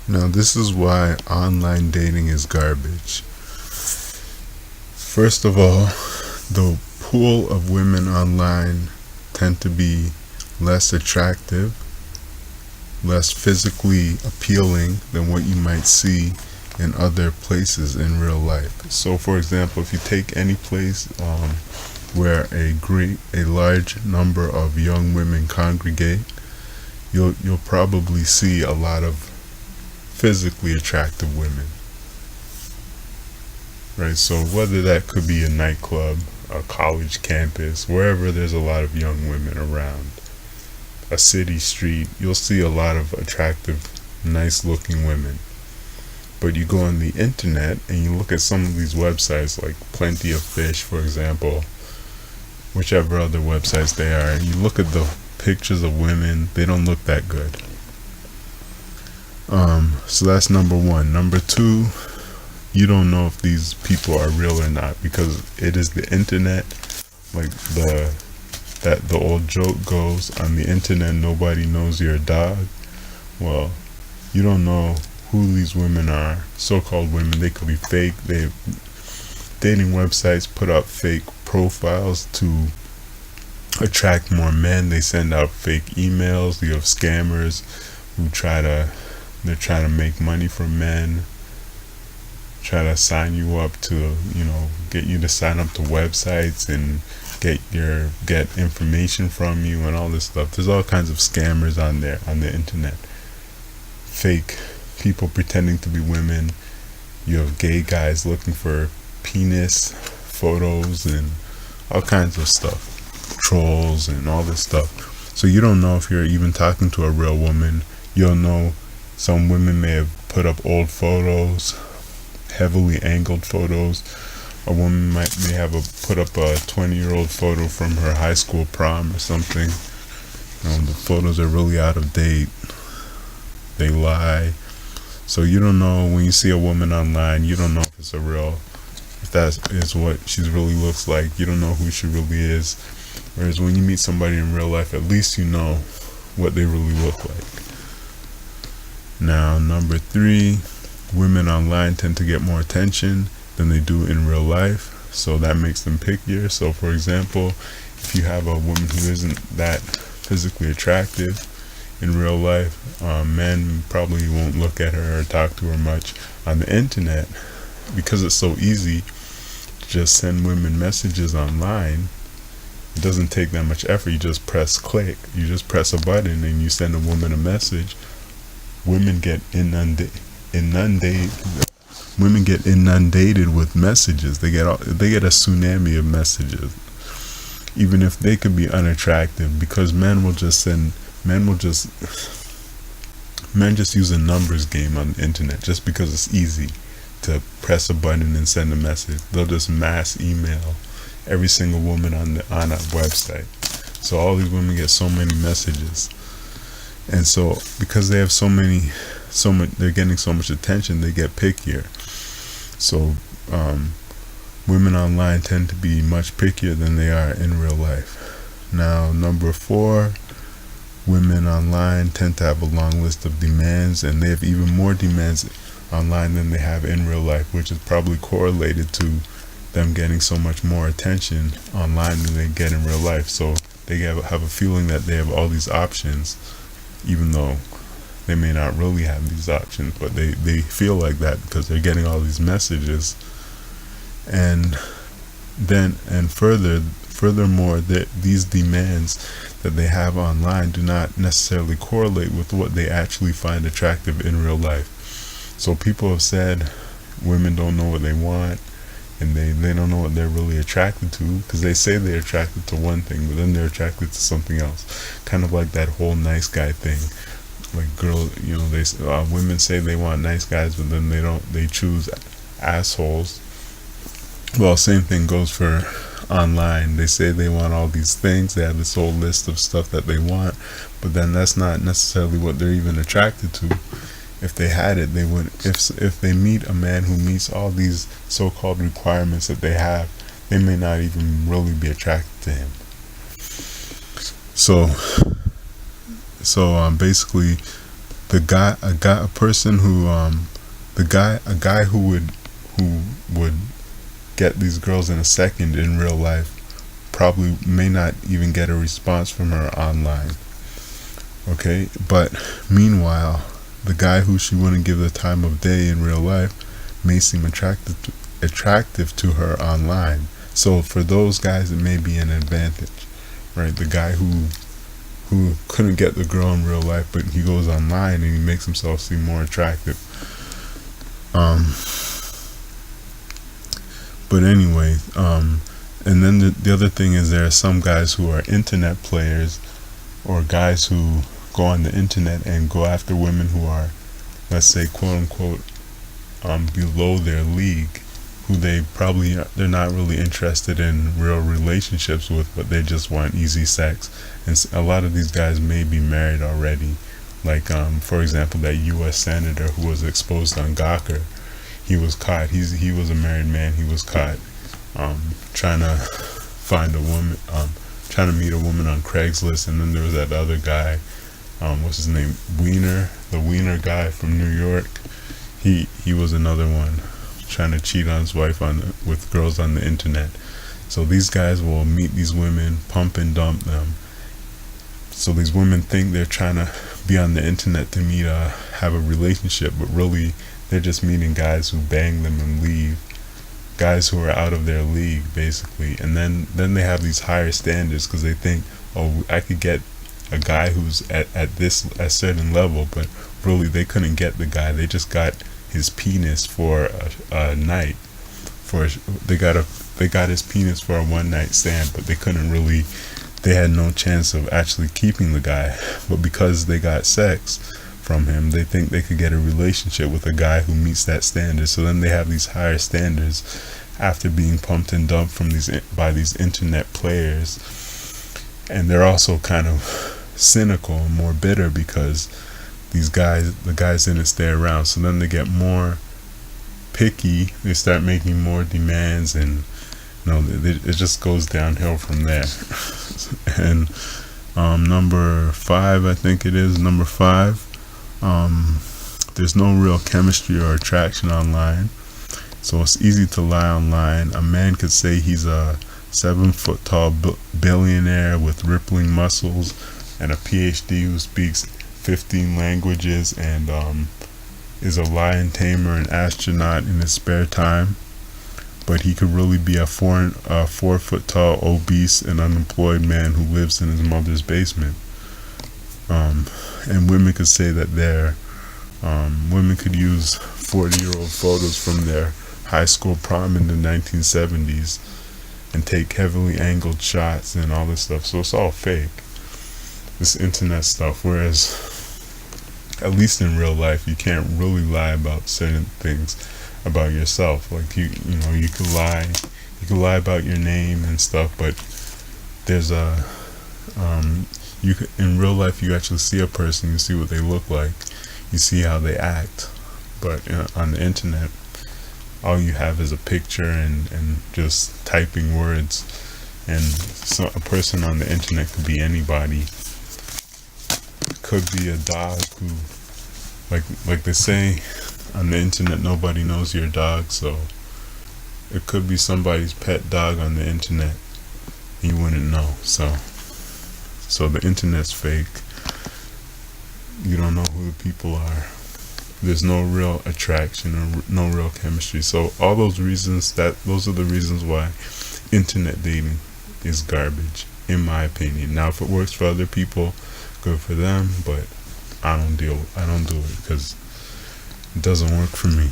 Now, this is why online dating is garbage. First of all, the pool of women online tend to be less attractive, less physically appealing than what you might see in other places in real life. So, for example, if you take any place where a large number of young women congregate, you'll probably see a lot of physically attractive women, right? So whether that could be a nightclub, a college campus, wherever there's a lot of young women around, a city street, you'll see a lot of attractive, nice looking women. But you go on the internet and you look at some of these websites like Plenty of Fish, for example, whichever other websites they are, and you look at the pictures of women, they don't look that good. So that's number one. Number two, you don't know if these people are real or not because it is the internet. Like the old joke goes, on the internet nobody knows you're a dog. Well, you don't know who these women are. So-called women, they could be fake. Dating websites put up fake profiles to attract more men. They send out fake emails. You have scammers who they're trying to make money from men, try to sign you up to, get you to sign up to websites and get information from you and all this stuff. There's all kinds of scammers on the internet. Fake people pretending to be women. You have gay guys looking for penis photos and all kinds of stuff. Trolls and all this stuff. So you don't know if you're even talking to a real woman. You'll know some women may have put up old photos, heavily angled photos. A woman may have put up a 20-year-old photo from her high school prom or something. The photos are really out of date. They lie. So you don't know when you see a woman online. You don't know if it's if that is what she really looks like. You don't know who she really is. Whereas when you meet somebody in real life, at least you know what they really look like. Now, number three, women online tend to get more attention than they do in real life, so that makes them pickier. So, for example, if you have a woman who isn't that physically attractive in real life, men probably won't look at her or talk to her much. On the internet, because it's so easy to just send women messages online, it doesn't take that much effort. You just press click, you just press a button and you send a woman a message. Women get inundated with messages. They get a tsunami of messages, even if they could be unattractive, because men just use a numbers game on the internet. Just because it's easy to press a button and send a message, they'll just mass email every single woman on a website. So all these women get so many messages. And so, because they have they're getting so much attention, they get pickier. So, women online tend to be much pickier than they are in real life. Now, number four, women online tend to have a long list of demands, and they have even more demands online than they have in real life, which is probably correlated to them getting so much more attention online than they get in real life. So, they have a feeling that they have all these options, even though they may not really have these options, but they feel like that because they're getting all these messages. And furthermore, these demands that they have online do not necessarily correlate with what they actually find attractive in real life. So people have said women don't know what they want, and they don't know what they're really attracted to, because they say they're attracted to one thing, but then they're attracted to something else. Kind of like that whole nice guy thing. Like girls, women say they want nice guys, but then they choose assholes. Well, same thing goes for online. They say they want all these things. They have this whole list of stuff that they want, but then that's not necessarily what they're even attracted to. If they had it, they would. If they meet a man who meets all these so-called requirements that they have, they may not even really be attracted to him. So basically, a person who a guy who would get these girls in a second in real life probably may not even get a response from her online. Okay, but meanwhile, the guy who she wouldn't give the time of day in real life may seem attractive to her online. So for those guys, it may be an advantage, right? The guy who couldn't get the girl in real life, but he goes online and he makes himself seem more attractive. But anyway, and then the other thing is there are some guys who are internet players, or guys who go on the internet and go after women who are, let's say, quote unquote, below their league, who they're not really interested in real relationships with, but they just want easy sex. And a lot of these guys may be married already. Like, for example, that U.S. senator who was exposed on Gawker, he was caught. He was a married man. He was caught trying to find a woman, trying to meet a woman on Craigslist. And then there was that other guy, what's his name, the Wiener guy from New York. He was another one trying to cheat on his wife with girls on the internet. So these guys will meet these women, pump and dump them. So these women think they're trying to be on the internet to have a relationship, but really they're just meeting guys who bang them and leave, guys who are out of their league basically. And then they have these higher standards because they think, oh, I could get a guy who's at a certain level, but really they couldn't get the guy. They just got his penis for a night. They got his penis for a one night stand, but they had no chance of actually keeping the guy. But because they got sex from him, they think they could get a relationship with a guy who meets that standard. So then they have these higher standards after being pumped and dumped by these internet players. And they're also kind of cynical and more bitter because the guys didn't stay around. So then they get more picky. They start making more demands, and it just goes downhill from there. And number 5, I think it is number 5. There's no real chemistry or attraction online, so it's easy to lie online. A man could say he's a 7-foot tall billionaire with rippling muscles and a PhD who speaks 15 languages and is a lion tamer and astronaut in his spare time, but he could really be a 4-foot tall, obese and unemployed man who lives in his mother's basement. And women could say that women could use 40-year-old photos from their high school prom in the 1970s and take heavily angled shots and all this stuff. So it's all fake, this internet stuff. Whereas, at least in real life, you can't really lie about certain things about yourself. Like you could lie about your name and stuff, but there's in real life you actually see a person, you see what they look like, you see how they act. But on the internet, all you have is a picture and just typing words. And so a person on the internet could be anybody. Could be a dog who, like they say on the internet, nobody knows your dog. So it could be somebody's pet dog on the internet, you wouldn't know. So the internet's fake. You don't know who the people are. There's no real attraction or no real chemistry. So all those are the reasons why internet dating is garbage, in my opinion. Now, if it works for other people, good for them, but I don't do it because it doesn't work for me.